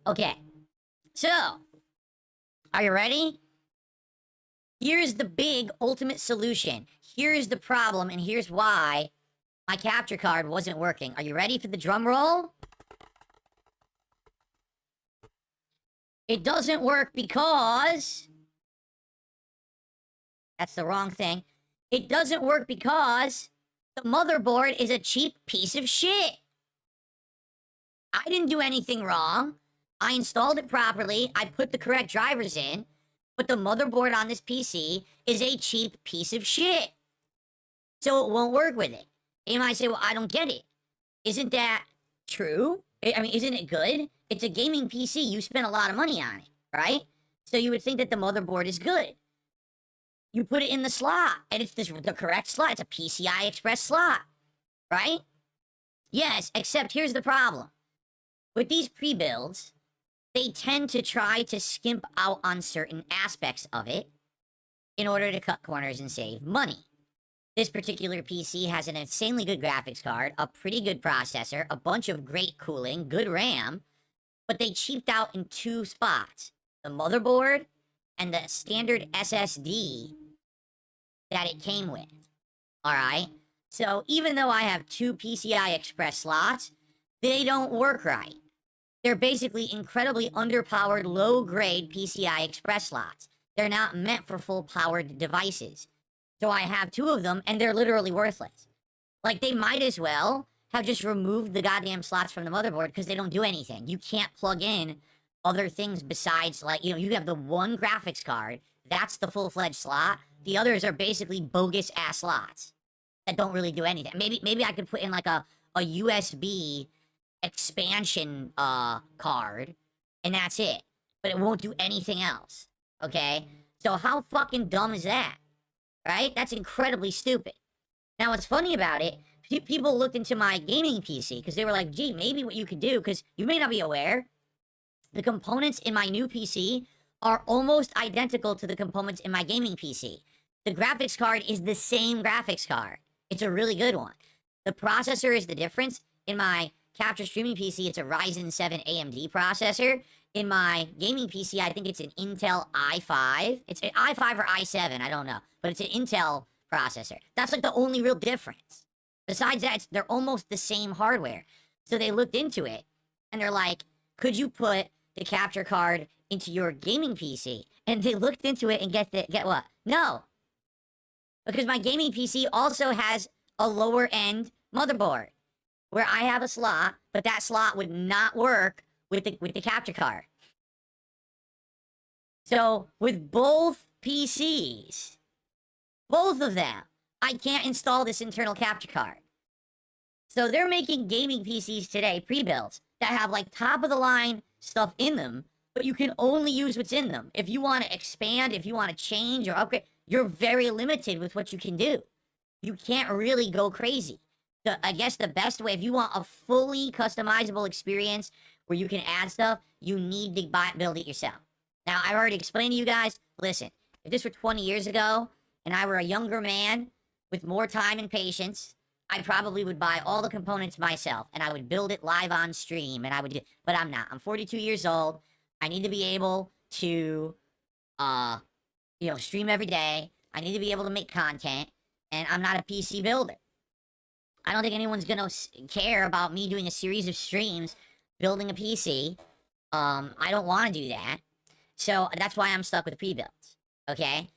Okay, so, are you ready? Here's the big ultimate solution. Here's the problem, and here's why my capture card wasn't working. Are you ready for the drum roll? It doesn't work because... That's the wrong thing. It doesn't work because the motherboard is a cheap piece of shit. I didn't do anything wrong. I installed it properly. I put the correct drivers in. But the motherboard on this PC is a cheap piece of shit. So it won't work with it. And you might say, well, I don't get it. Isn't that true? I mean, isn't it good? It's a gaming PC. You spent a lot of money on it, right? So you would think that the motherboard is good. You put it in the slot, and it's the correct slot. It's a PCI Express slot, right? Yes, except here's the problem. With these pre-builds, they tend to try to skimp out on certain aspects of it in order to cut corners and save money. This particular PC has an insanely good graphics card, a pretty good processor, a bunch of great cooling, good RAM, but they cheaped out in two spots. The motherboard and the standard SSD that it came with. Alright? So even though I have two PCI Express slots, they don't work right. They're basically incredibly underpowered, low-grade PCI Express slots. They're not meant for full-powered devices. So I have two of them, and they're literally worthless. Like, they might as well have just removed the goddamn slots from the motherboard because they don't do anything. You can't plug in other things besides, like, you have the one graphics card. That's the full-fledged slot. The others are basically bogus-ass slots that don't really do anything. Maybe I could put in, like, a USB expansion card, and that's it. But it won't do anything else, okay? So how fucking dumb is that? Right? That's incredibly stupid. Now, what's funny about it, people looked into my gaming PC, because they were like, gee, maybe what you could do, because you may not be aware, the components in my new PC are almost identical to the components in my gaming PC. The graphics card is the same graphics card. It's a really good one. The processor is the difference. In my capture streaming PC, it's a Ryzen 7 AMD processor. In my gaming PC, I think it's an Intel i5. It's an i5 or i7, I don't know. But it's an Intel processor. That's like the only real difference. Besides that, they're almost the same hardware. So they looked into it, and they're like, could you put the capture card into your gaming PC? And they looked into it and get what? No. Because my gaming PC also has a lower end motherboard where I have a slot, but that slot would not work with the capture card. So with both PCs, both of them, I can't install this internal capture card. So they're making gaming PCs today, pre-built, that have like top of the line stuff in them, but you can only use what's in them. If you want to expand, if you want to change or upgrade, you're very limited with what you can do. You can't really go crazy. I guess the best way, if you want a fully customizable experience where you can add stuff, you need to build it yourself. Now, I've already explained to you guys, listen, if this were 20 years ago, and I were a younger man with more time and patience, I probably would buy all the components myself, and I would build it live on stream, and I would do, but I'm not. I'm 42 years old. I need to be able to, stream every day. I need to be able to make content, and I'm not a PC builder. I don't think anyone's gonna care about me doing a series of streams building a PC. I don't want to do that. So that's why I'm stuck with pre-builds, okay?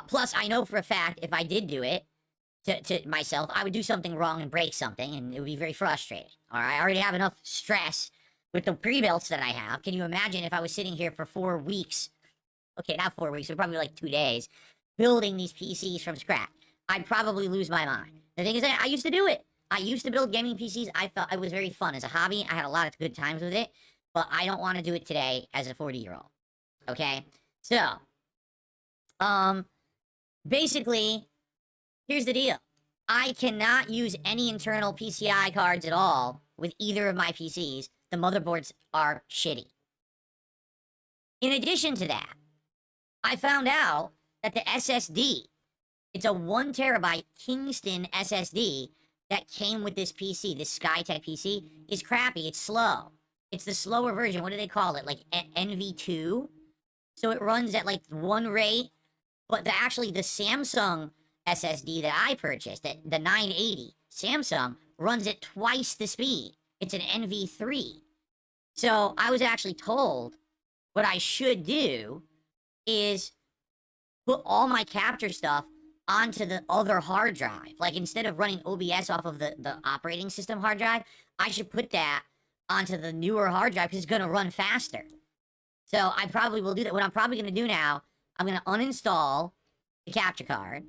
Plus, I know for a fact if I did do it to myself, I would do something wrong and break something, and it would be very frustrating. All right, I already have enough stress with the pre-builds that I have. Can you imagine if I was sitting here for 4 weeks? Okay, not 4 weeks, but probably like 2 days, building these PCs from scratch. I'd probably lose my mind. The thing is that I used to do it. I used to build gaming PCs. I felt it was very fun as a hobby. I had a lot of good times with it, but I don't want to do it today as a 40-year-old. Okay? So, basically, here's the deal. I cannot use any internal PCI cards at all with either of my PCs. The motherboards are shitty. In addition to that, I found out that the SSD, it's a 1 terabyte Kingston SSD that came with this PC, this Skytech PC, is crappy. It's slow. It's the slower version. What do they call it? Like NV2? So it runs at like 1 rate, but actually the Samsung SSD that I purchased, the 980 Samsung, runs at twice the speed. It's an NV3. So I was actually told what I should do is put all my capture stuff onto the other hard drive. Like, instead of running OBS off of the operating system hard drive, I should put that onto the newer hard drive because it's going to run faster. So I probably will do that. What I'm probably going to do now, I'm going to uninstall the capture card.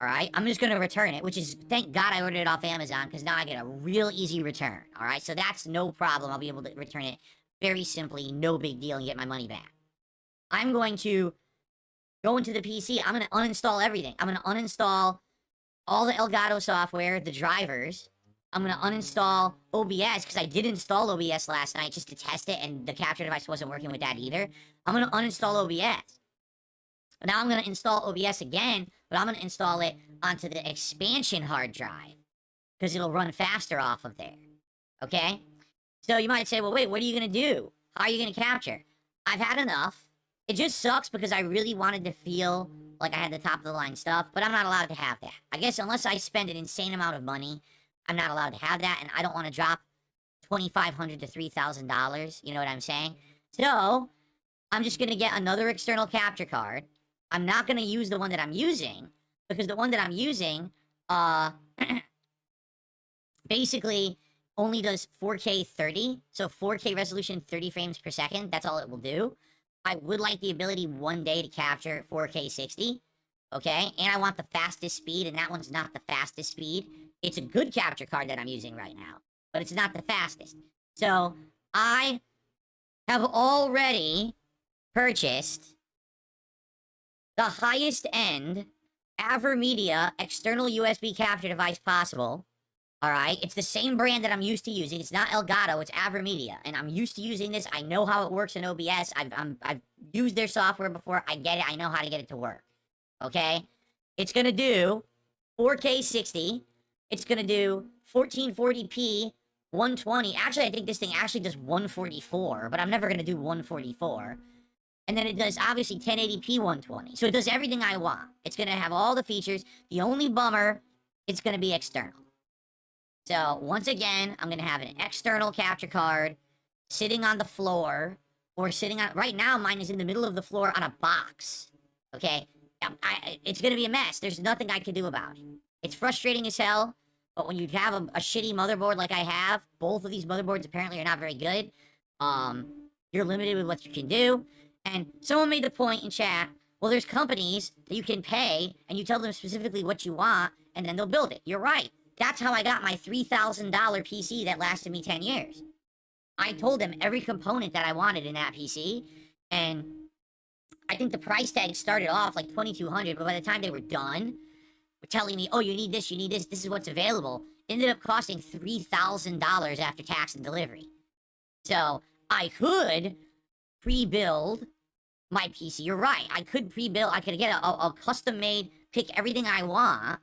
All right, I'm just going to return it, which is, thank God I ordered it off Amazon, because now I get a real easy return. All right, so that's no problem. I'll be able to return it very simply, no big deal, and get my money back. I'm going to go into the PC. I'm going to uninstall everything. I'm going to uninstall all the Elgato software, the drivers. I'm going to uninstall OBS, because I did install OBS last night just to test it, and the capture device wasn't working with that either. I'm going to uninstall OBS. Now I'm going to install OBS again, but I'm going to install it onto the expansion hard drive, because it'll run faster off of there. Okay? So you might say, well, wait, what are you going to do? How are you going to capture? I've had enough. It just sucks because I really wanted to feel like I had the top-of-the-line stuff, but I'm not allowed to have that. I guess unless I spend an insane amount of money, I'm not allowed to have that, and I don't want to drop $2,500 to $3,000, you know what I'm saying? So, I'm just going to get another external capture card. I'm not going to use the one that I'm using, because the one that I'm using, basically only does 4K 30, so 4K resolution, 30 frames per second, that's all it will do. I would like the ability one day to capture 4K 60, okay? And I want the fastest speed, and that one's not the fastest speed. It's a good capture card that I'm using right now, but it's not the fastest. So, I have already purchased the highest end AverMedia external USB capture device possible. Alright? It's the same brand that I'm used to using. It's not Elgato, it's AverMedia. And I'm used to using this. I know how it works in OBS. I've used their software before. I get it. I know how to get it to work. Okay? It's gonna do 4K 60. It's gonna do 1440p 120. Actually, I think this thing actually does 144, but I'm never gonna do 144. And then it does, obviously, 1080p 120. So it does everything I want. It's going to have all the features. The only bummer, it's going to be external. So, once again, I'm going to have an external capture card sitting on the floor, or sitting on... Right now, mine is in the middle of the floor on a box. Okay? It's going to be a mess. There's nothing I can do about it. It's frustrating as hell, but when you have a shitty motherboard like I have, both of these motherboards apparently are not very good, you're limited with what you can do. And someone made the point in chat, well, there's companies that you can pay, and you tell them specifically what you want, and then they'll build it. You're right. That's how I got my $3,000 PC that lasted me 10 years. I told them every component that I wanted in that PC, and I think the price tag started off like $2,200, but by the time they were done, telling me, oh, you need this, this is what's available, it ended up costing $3,000 after tax and delivery. So, I could pre-build my PC. You're right. I could pre-build. I could get a custom-made, pick everything I want,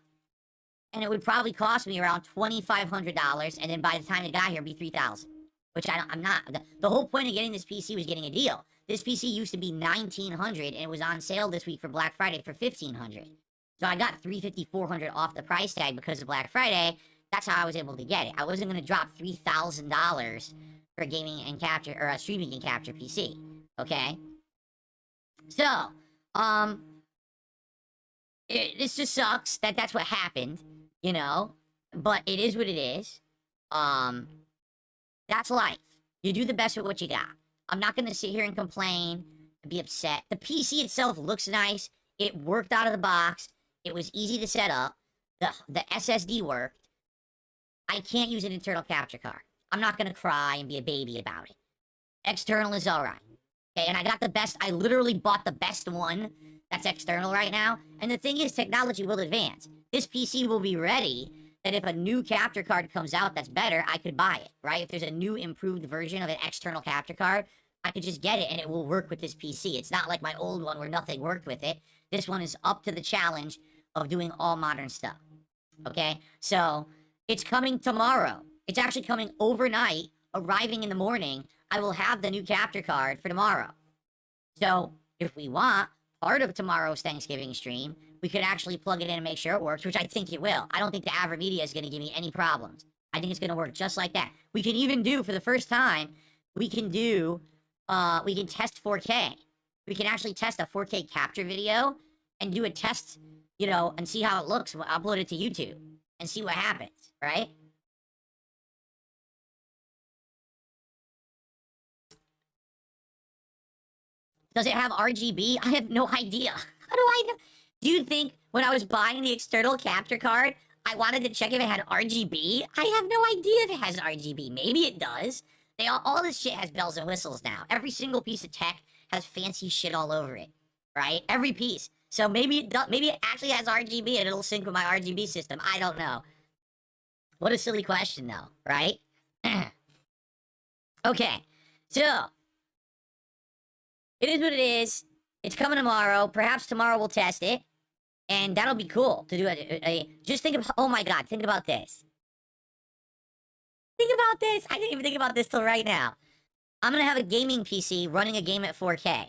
and it would probably cost me around $2,500, and then by the time it got here, it'd be $3,000. Which I'm not. The whole point of getting this PC was getting a deal. This PC used to be $1,900, and it was on sale this week for Black Friday for $1,500. So I got $350, $400 off the price tag because of Black Friday. That's how I was able to get it. I wasn't going to drop $3,000 for a gaming and capture, or a streaming and capture PC. Okay? So, this just sucks that that's what happened, you know? But it is what it is. That's life. You do the best with what you got. I'm not gonna sit here and complain and be upset. The PC itself looks nice. It worked out of the box. It was easy to set up. The SSD worked. I can't use an internal capture card. I'm not gonna cry and be a baby about it. External is alright. Okay, and I got the best, I literally bought the best one that's external right now. And the thing is, technology will advance. This PC will be ready that if a new capture card comes out that's better, I could buy it, right? If there's a new improved version of an external capture card, I could just get it and it will work with this PC. It's not like my old one where nothing worked with it. This one is up to the challenge of doing all modern stuff. Okay? So, it's coming tomorrow. It's actually coming overnight, arriving in the morning. I will have the new capture card for tomorrow. So if we want part of tomorrow's Thanksgiving stream, we could actually plug it in and make sure it works, which I think it will. I don't think the AverMedia is going to give me any problems. I think it's going to work just like that. We can even do, for the first time, we can test 4K. We can actually test a 4K capture video and do a test, you know, and see how it looks. We'll upload it to YouTube and see what happens, right? Does it have RGB? I have no idea. How do I know? Do you think when I was buying the external capture card, I wanted to check if it had RGB? I have no idea if it has RGB. Maybe it does. All this shit has bells and whistles now. Every single piece of tech has fancy shit all over it, right? Every piece. So maybe it does, maybe it actually has RGB and it'll sync with my RGB system. I don't know. What a silly question, though, right? Okay, so it is what it is. It's coming tomorrow. Perhaps tomorrow we'll test it, and that'll be cool to do just think of. Oh my God, think about this. Think about this. I didn't even think about this till right now. I'm gonna have a gaming PC running a game at 4K.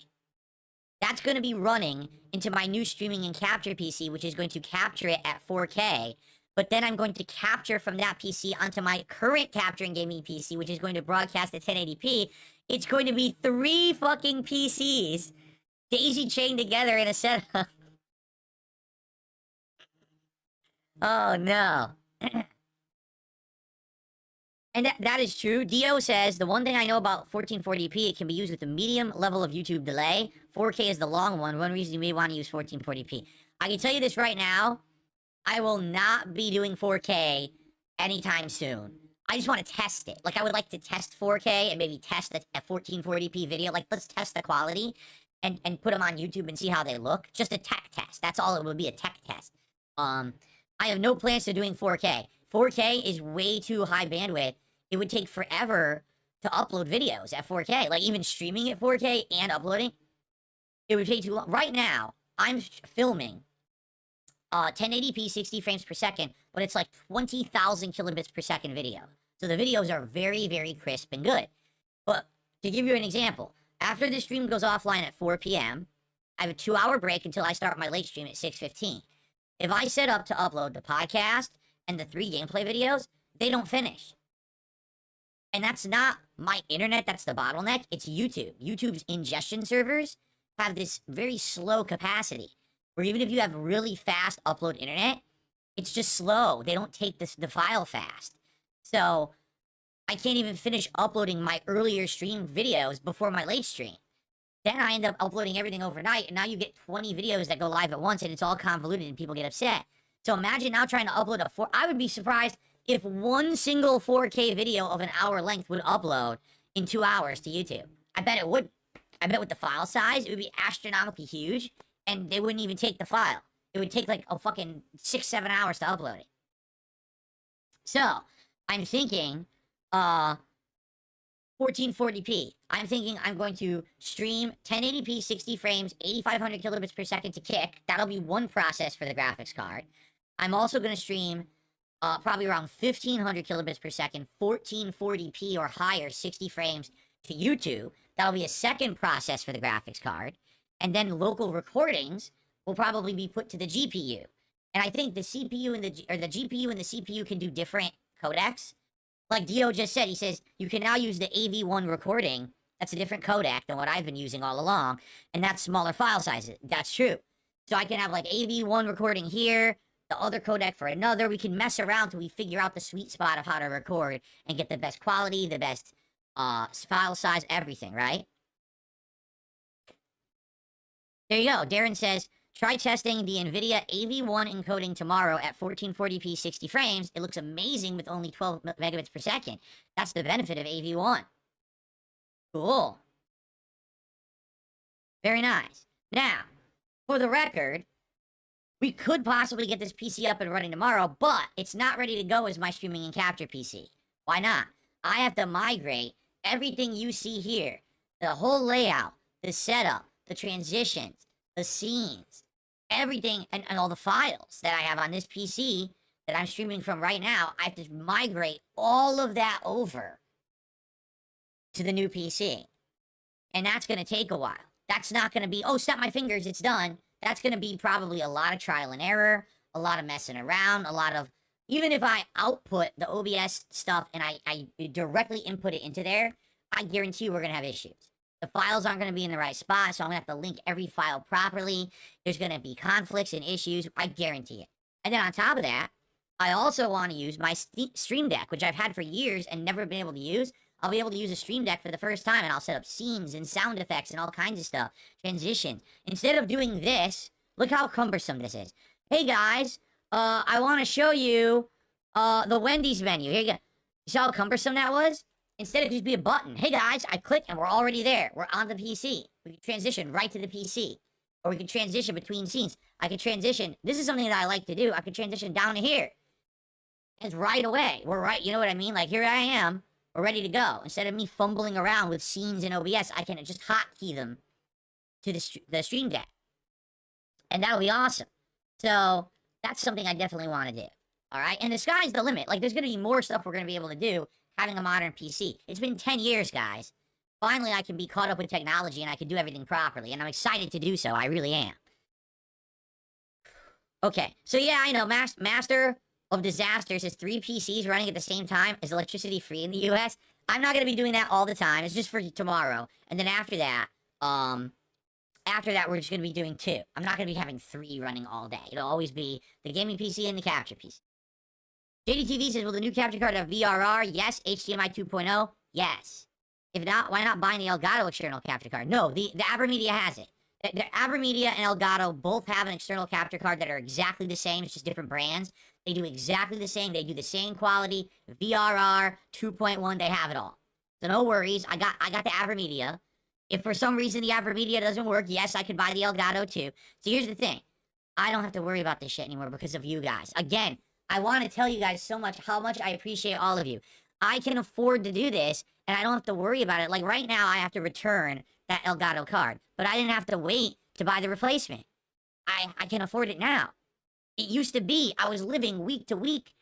That's gonna be running into my new streaming and capture PC, which is going to capture it at 4K. But then I'm going to capture from that PC onto my current capturing gaming PC, which is going to broadcast at 1080p. It's going to be 3 fucking PCs daisy chained together in a setup. Oh no. And that is true. Dio says, the one thing I know about 1440p, it can be used with a medium level of YouTube delay. 4K is the long one. One reason you may want to use 1440p. I can tell you this right now. I will not be doing 4K anytime soon. I just want to test it. Like, I would like to test 4K and maybe test a 1440p video. Like, let's test the quality and put them on YouTube and see how they look. Just a tech test. That's all it would be, a tech test. I have no plans to doing 4K. 4K is way too high bandwidth. It would take forever to upload videos at 4K. Like, even streaming at 4K and uploading, it would take too long. Right now, I'm filming 1080p 60 frames per second, but it's like 20,000 kilobits per second video. So the videos are very, very crisp and good. But to give you an example, after the stream goes offline at 4 p.m., I have a 2-hour break until I start my late stream at 6:15. If I set up to upload the podcast and the 3 gameplay videos, they don't finish. And that's not my internet, that's the bottleneck. It's YouTube. YouTube's ingestion servers have this very slow capacity, where even if you have really fast upload internet, it's just slow. They don't take the file fast. So I can't even finish uploading my earlier stream videos before my late stream. Then I end up uploading everything overnight, and now you get 20 videos that go live at once, and it's all convoluted, and people get upset. So imagine now trying to upload I would be surprised if one single 4K video of an hour length would upload in 2 hours to YouTube. I bet it would. I bet with the file size, it would be astronomically huge, and they wouldn't even take the file. It would take like a fucking 6-7 hours to upload it. So, I'm thinking, 1440p. I'm thinking I'm going to stream 1080p 60 frames, 8500 kilobits per second to Kick. That'll be one process for the graphics card. I'm also going to stream probably around 1500 kilobits per second, 1440p or higher, 60 frames to YouTube. That'll be a second process for the graphics card. And then local recordings will probably be put to the GPU. And I think the CPU and the GPU and the CPU can do different codecs. Like Dio just said, he says, you can now use the AV1 recording. That's a different codec than what I've been using all along. And that's smaller file sizes. That's true. So I can have like AV1 recording here, the other codec for another. We can mess around till we figure out the sweet spot of how to record and get the best quality, the best file size, everything, right? There you go. Darren says, try testing the NVIDIA AV1 encoding tomorrow at 1440p 60 frames. It looks amazing with only 12 megabits per second. That's the benefit of AV1. Cool. Very nice. Now, for the record, we could possibly get this PC up and running tomorrow, but it's not ready to go as my streaming and capture PC. Why not? I have to migrate everything you see here. The whole layout, the setup, the transitions, the scenes, everything, and all the files that I have on this PC that I'm streaming from right now. I have to migrate all of that over to the new PC. And that's going to take a while. That's not going to be, oh, snap my fingers, it's done. That's going to be probably a lot of trial and error, a lot of messing around, a lot of, even if I output the OBS stuff and I directly input it into there, I guarantee you we're going to have issues. The files aren't going to be in the right spot, so I'm going to have to link every file properly. There's going to be conflicts and issues. I guarantee it. And then on top of that, I also want to use my Stream Deck, which I've had for years and never been able to use. I'll be able to use a Stream Deck for the first time, and I'll set up scenes and sound effects and all kinds of stuff. Transitions. Instead of doing this, look how cumbersome this is. Hey, guys, I want to show you the Wendy's menu. Here you go. You saw how cumbersome that was? Instead, it could just be a button. Hey, guys, I click, and we're already there. We're on the PC. We can transition right to the PC. Or we can transition between scenes. I can transition. This is something that I like to do. I can transition down to here. It's right away. We're right. You know what I mean? Like, here I am. We're ready to go. Instead of me fumbling around with scenes in OBS, I can just hotkey them to the Stream Deck. And that'll be awesome. So, that's something I definitely want to do. Alright? And the sky's the limit. Like, there's going to be more stuff we're going to be able to do having a modern PC. It's been 10 years, guys. Finally, I can be caught up with technology and I can do everything properly. And I'm excited to do so. I really am. Okay. So, yeah, I know. Master of Disasters is 3 PCs running at the same time. Is electricity free in the US? I'm not going to be doing that all the time. It's just for tomorrow. And then after that, we're just going to be doing 2. I'm not going to be having 3 running all day. It'll always be the gaming PC and the capture PC. JDTV says, will the new capture card have VRR? Yes. HDMI 2.0? Yes. If not, why not buying the Elgato external capture card? No, the AverMedia has it. The AverMedia and Elgato both have an external capture card that are exactly the same. It's just different brands. They do exactly the same. They do the same quality. VRR 2.1, they have it all. So no worries. I got the AverMedia. If for some reason the AverMedia doesn't work, yes, I could buy the Elgato too. So here's the thing. I don't have to worry about this shit anymore because of you guys. Again, I want to tell you guys so much how much I appreciate all of you. I can afford to do this, and I don't have to worry about it. Like, right now, I have to return that Elgato card. But I didn't have to wait to buy the replacement. I can afford it now. It used to be I was living week to week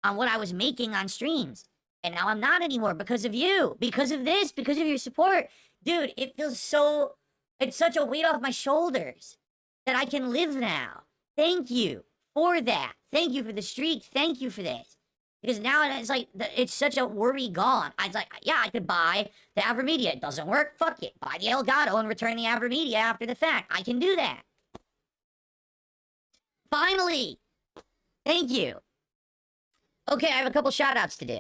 on what I was making on streams. And now I'm not anymore because of you. Because of this. Because of your support. Dude, it feels so... It's such a weight off my shoulders that I can live now. Thank you for that. Thank you for the streak. Thank you for this. Because now it's like, it's such a worry gone. I was like, yeah, I could buy the AverMedia. It doesn't work. Fuck it. Buy the Elgato and return the AverMedia after the fact. I can do that. Finally. Thank you. Okay, I have a couple shout-outs to do.